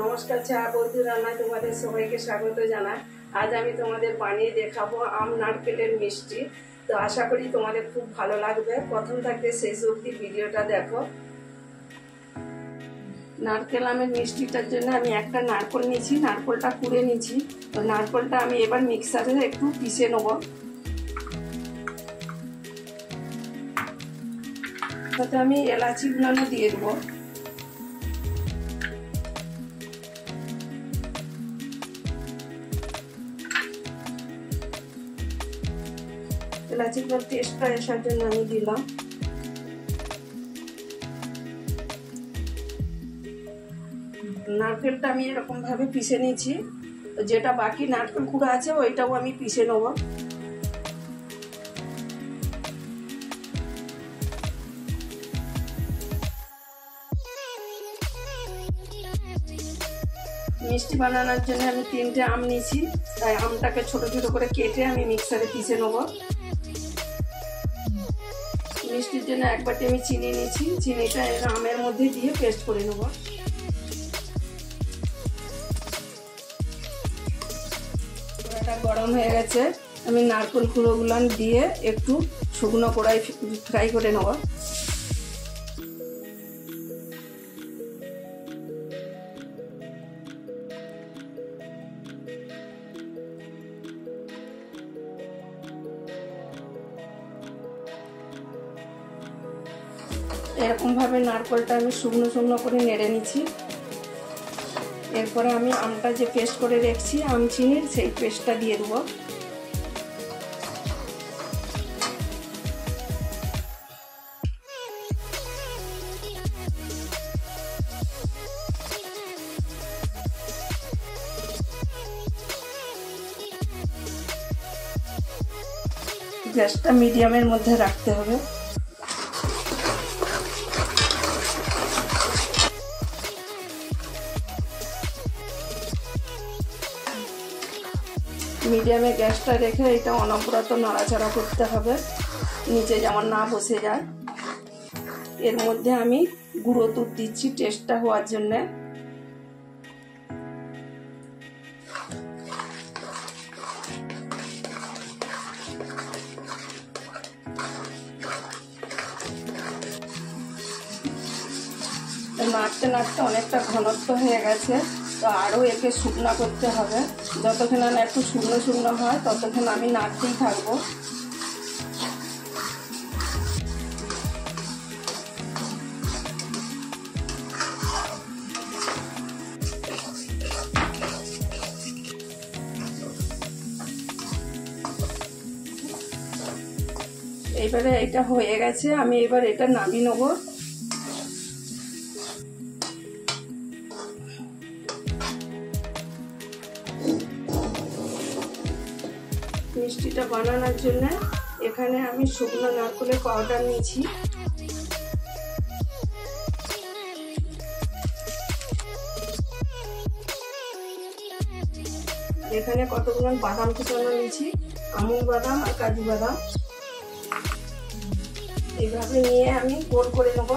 নমস্কার, চা বন্ধু রান্নায় তোমাদের সবাইকে স্বাগত জানাই। আজ আমি তোমাদের বানিয়ে দেখাবো আম নারকেলের মিষ্টি। তো আশা করি তোমাদের খুব ভালো লাগবে। প্রথম থাকতে শেষ অবধি ভিডিওটা দেখো। নারকেল আমের মিষ্টিটার জন্য আমি একটা নারকেল নিয়েছি, নারকেলটা কুড়ে নিয়েছি। তো নারকেলটা আমি এবার মিক্সারে একটু পিষে নেব। তাতে আমি এলাচিগুলো দিয়ে দেবো। এলাচিগুলোর টেস্টটা আসার জন্য আমি দিলাম। নারকেলটা আমি এরকম ভাবে পিষে নিয়েছি। যেটা বাকি নারকেল কুড়া আছে ওইটাও আমি পিষে নেব। মিষ্টি বানানোর জন্য আমি 3টে আম নিয়েছি, তাই আমটাকে ছোট ছোট করে কেটে আমি মিক্সারে পিষে নেব। মিষ্টির জন্য এক বাটি আমি চিনি নিয়েছি, চিনিটা আমের মধ্যে দিয়ে পেস্ট করে নেব। কড়াটা গরম হয়ে গেছে, আমি নারকেল কুড়োগুলো দিয়ে একটু শুকনো কড়াই ফ্রাই করে নেব। এরকম ভাবে নারকেলটা আমি শুকনো শুকনো করে নেড়ে নিচ্ছি। এরপরে আমি আমটা যে পেস্ট করে রেখেছি আম চিনির, সেই পেস্টটা দিয়ে দেবো। গ্যাসটা মিডিয়ামের মধ্যে রাখতে হবে। মিডিয়ামে গ্যাসটা রেখে এটা অনবরত নাড়াচাড়া করতে হবে, নিচে যেমন না বসে যায়। এর মধ্যে আমি গুঁড়ো দুধ দিচ্ছি টেস্টটা হওয়ার জন্য। নাড়তে নাড়তে অনেকটা ঘনত্ব হয়ে গেছে, তো আরও একে শুকনো করতে হবে। যতক্ষণ না একটু শুকনো শুকনো হয় ততক্ষণ আমি নাড়তেই থাকবো। এইবারে এটা হয়ে গেছে, আমি এবার এটা নামিয়ে নেবো। মিষ্টিটা বানানোর জন্য এখানে আমি শুকনো নারকেলের পাউডার নিয়েছি। এখানে কতগুলো বাদাম কুচানো নিয়েছি, আমুল বাদাম আর কাজু বাদাম। এইভাবে নিয়ে আমি গোল করে নেব।